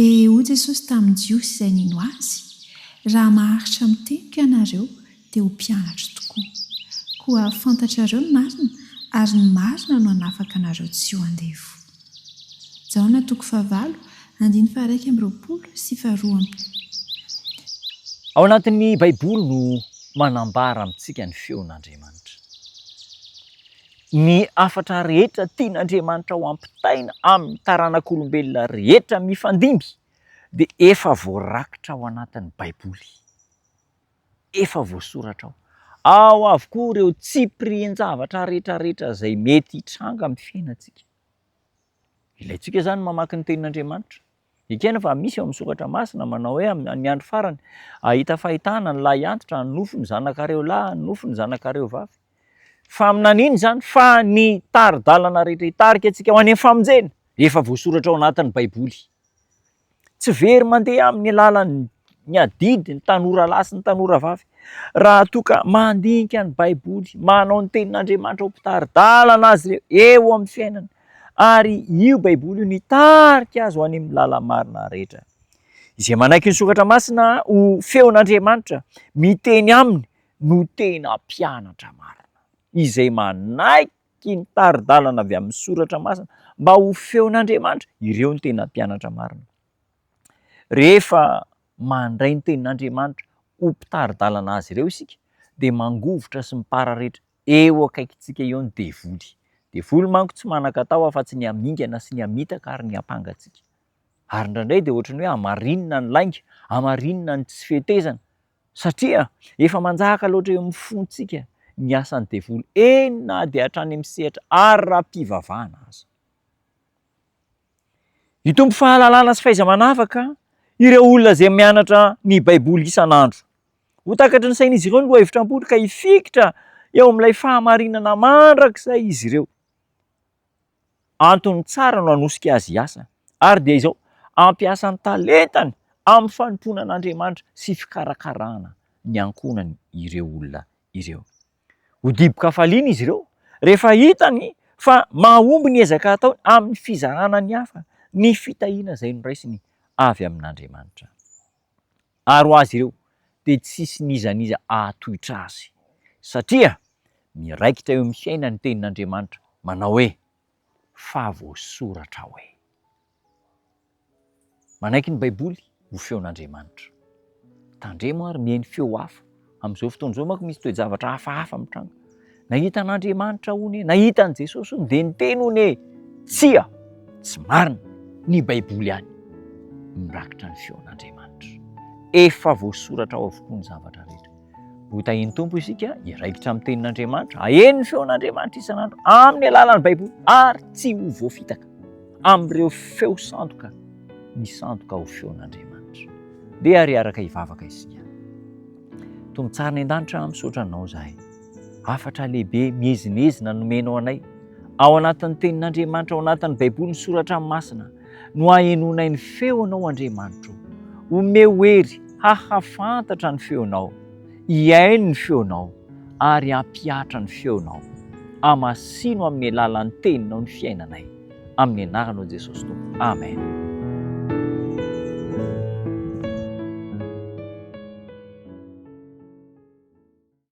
dia hoy Jesosy tamin'ny jiosy izay nino azy: raha maharitra miteniko ianareo dia ho mpianatra tokoa, koa fantatrareo ny marina ary ny marina no hanafaka anareo tsy ho andevo. Jaona 9:1-2. Ao anatin'ny Baiboly no manambara amintsika ny feon'Andriamanitra. Ny afatra rehetra tian'Andriamanitra ho ampitaina amin'ny taranak'olombelona rehetra mifandimby dia efa voarakitra ao anatin'ny Baiboly. Efa voasoratra ao. Ao avokoa ireo tsipirian-javatra rehetrarehetra izay mety hitranga amin'ny fiainantsika. Ilayntsika izany mamaky ny tenin'Andriamanitra. Ekena fa misy ao amin'ny soratra masina manao hoe amin'ny andro farany ahita fahitana ny lahy antitra, ny nofo ny zanakareo lahy, ny nofo ny zanakareo vavy. Fa amin'aniny izany fa ny taridalana rehetra hitarika antsika ho any amin'ny famonjena efa voasoratra ao anatin'ny Baiboly. Tsy very mandeha amin'ny alalan'ny adidy, ny tanora lahy sy ny tanora vavy. Raha toa ka mandinika ny Baiboly, manao ny tenin'Andriamanitra ho mpitaridalana azy eo amin'ny fiainana, ary io Baiboly io nitarika azy ho any amin'ny lalana marina rehetra. Izay manaiky ny soratra masina ho feon'Andriamanitra miteny aminy no tena mpianatra marina, izay manaiky ny taridalana avy amin'ny soratra masina mba ho feon'Andriamanitra, ireo ny tena mpianatra marina. Rehefa mandray ny tenin'Andriamanitra ho mpitaridalana azy ireo isika dia mangovotra sy mipara rehetra eo akaikintsika eo ny devoly. Devoly manko tsy manan-katao afa-tsy ny hamingana sy ny hamitaka ary ny hampangatsiaka. Ary indraindray dia ohatran'ny hoe hamarinina ny lainga, hamarinina ny tsy fihetezana, satria efa manjaka loatra eo amin'ny fontsika ny asan'ny devoly, na dia hatrany amin'ny sehatra ary raha-mpivavahana aza. Hitombo fahalalana sy fahaiza-manavaka ireo olona izay mianatra ny Baiboly isan'andro. Ho takatry ny sain'izy ireo ny lohahevitram-polo ka hifikitra eo amin'ilay fahamarinana mandrakizay izy ireo. Antony tsara no hanosika azy hiasa, ary dia izao ampiasa ny talentany amin'ny fanompoana an'Andriamanitra sy fikarakarana ny ankonany ireo olona ireo. Ho diboka faliana izy ireo rehefa hitany fa mahomby ny ezaka ataony amin'ny fizarana ny hafa, ny fitahiana izay noraisiny avy amin'Andriamanitra. Ary ho azy ireo dia tsisy nizaniza ahatohitra azy, satria miraikitra eo amin'ny fiaina ny tenin'Andriamanitra manao hoe fa voasoratra hoe. Manaiky ny Baiboly ho feon'Andriamanitra. Tandremo ary mihaino feo hafa. Amin'izao fotoana izao manko misy toe-javatra hafahafa mitranga. Nahita an'Andriamanitra hony, nahita an' Jesosy hony dia niteny hony hoe tsia, tsy marina, ny Baiboly ihany mirakitra ny feon'Andriamanitra. Efa voasoratra ao avokoa ny zavatra rehetra. Ho tahiny tompo isika iraikitra amin'ny tenin'Andriamanitra, aheno ny feon'Andriamanitra isan'andro amin'ny alalan'ny Baiboly, ary tsy ho voafitaka amin'ireo feo sandoka misandoka ho feon'Andriamanitra. Dia ariaraka hivavaka isika. Tombon-tsara ny an-danitra misaotra anao izahay. Hafatra lehibe mihezinezina nomenao anay ao anatin'ny tenin'Andriamanitra, ao anatin'ny Baiboly ny soratra masina, no hahenonay ny feonao Andriamanitra. Omeo hery hahafantatra ny feonao, hiaino ny feonao, ary hampiatra ny feonao. Hamasino amin'ny alalan'ny teninao ny fiainanay. Amin'ny anaranao Jesosy Tompo. Amen.